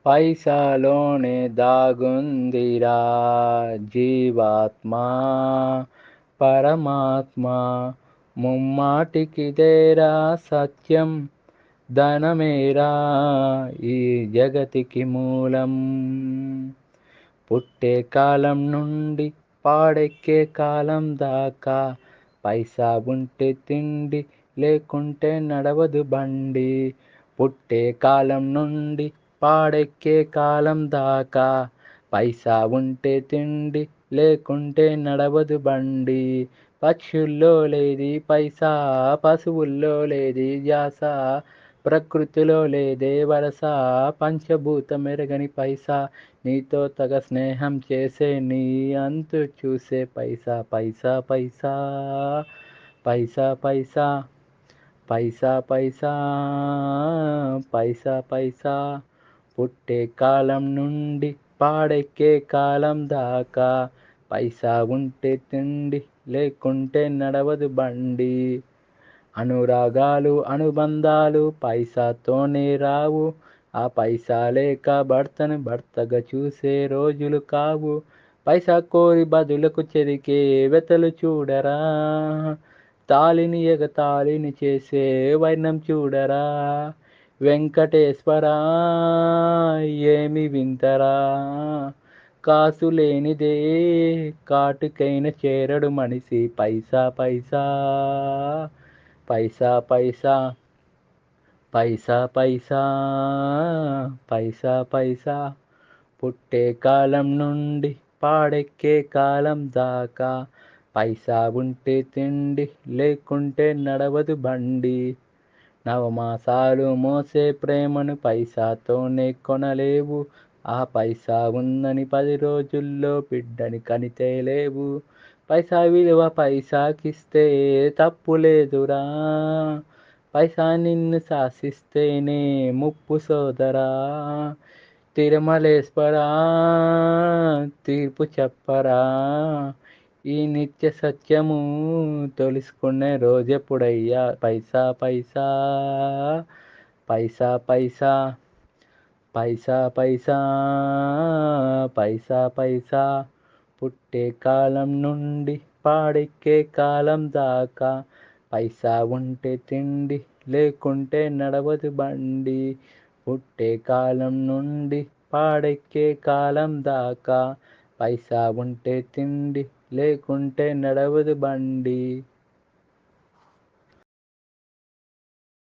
పైసాలోనే దాగుందిరా జీవాత్మ పరమాత్మ ముమ్మాటికిదేరా సత్యం ధనమేరా ఈ జగతికి మూలం పుట్టే కాలం నుండి పాడెక్కే కాలం దాకా పైసా ఉంటే తిండి లేకుంటే నడవదు బండి పుట్టే కాలం నుండి పాడెక్కే కాలం దాకా పైసా ఉంటే తిండి లేకుంటే నడవదు బండి పక్షుల్లో లేది పైసా పశువుల్లో లేది ధ్యాస ప్రకృతిలో లేదే వరస పంచభూతం ఎరగని పైసా నీతో తగ స్నేహం చేసే నీ అంతు చూసే పైసా పైసా పైసా పైసా పైసా పైసా పైసా పైసా పైసా పుట్టే కాలం నుండి పాడెక్కే కాలం దాకా పైసా ఉంటే తిండి లేకుంటే నడవదు బండి అనురాగాలు అనుబంధాలు పైసాతోనే రావు ఆ పైసా లేక భర్తను భర్తగా చూసే రోజులు కావు పైసా కోరి బదులకు చెరికే వెతలు చూడరా తాలిని ఎగతాళిని చేసే వైనం చూడరా వెంకటేశ్వరా ఏమి వింతరా కాసు లేనిదే కాటుకైన చేరడు మనిషి పైసా పైసా పైసా పైసా పైసా పైసా పైసా పైసా పుట్టే కాలం నుండి పాడెక్కే కాలం దాకా పైసా ఉంటే తిండి లేకుంటే నడవదు బండి నవమాసాలు మోసే ప్రేమను పైసాతోనే కొనలేవు ఆ పైసా ఉందని 10 రోజుల్లో బిడ్డని కనితేలేవు పైసా విలువ పైసాకిస్తే తప్పు లేదురా పైసా నిన్ను శాసిస్తేనే ముప్పు సోదరా తిరుమలేశ్వరా తీర్పు చెప్పరా ఈ నిత్య సత్యము తెలుసుకునే రోజెప్పుడయ్యా పైసా పైసా పైసా పైసా పైసా పైసా పైసా పైసా పుట్టే కాలం నుండి పాడెక్కే కాలం దాకా పైసా ఉంటే తిండి లేకుంటే నడవదు బండి పుట్టే కాలం నుండి పాడెక్కే కాలం దాకా పైసా ఉంటే తిండి లేకుంటే నడవదు బండి